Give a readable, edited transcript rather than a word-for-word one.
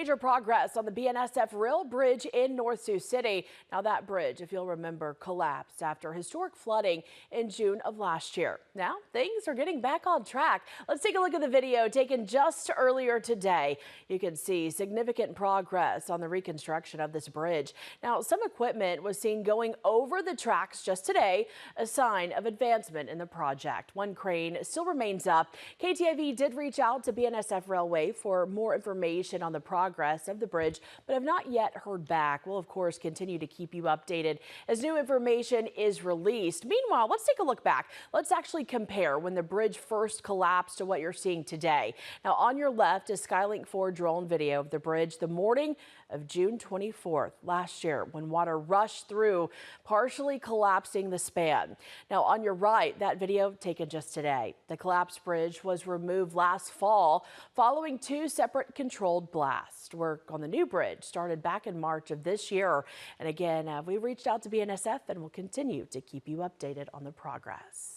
major progress on the BNSF Rail Bridge in North Sioux City. Now that bridge, if you'll remember, collapsed after historic flooding in June of last year. Now things are getting back on track. Let's take a look at the video taken just earlier today. You can see significant progress on the reconstruction of this bridge. Now some equipment was seen going over the tracks just today, a sign of advancement in the project. One crane still remains up. KTIV did reach out to BNSF Railway for more information on the progress of the bridge, but have not yet heard back. We'll, of course, continue to keep you updated as new information is released. Meanwhile, let's take a look back. Let's actually compare when the bridge first collapsed to what you're seeing today. Now, on your left is Skylink 4 drone video of the bridge the morning of June 24th last year when water rushed through, partially collapsing the span. Now, on your right, that video taken just today. The collapsed bridge was removed last fall following two separate controlled blasts. Work on the new bridge started back in March of this year. And again, we reached out to BNSF and will continue to keep you updated on the progress.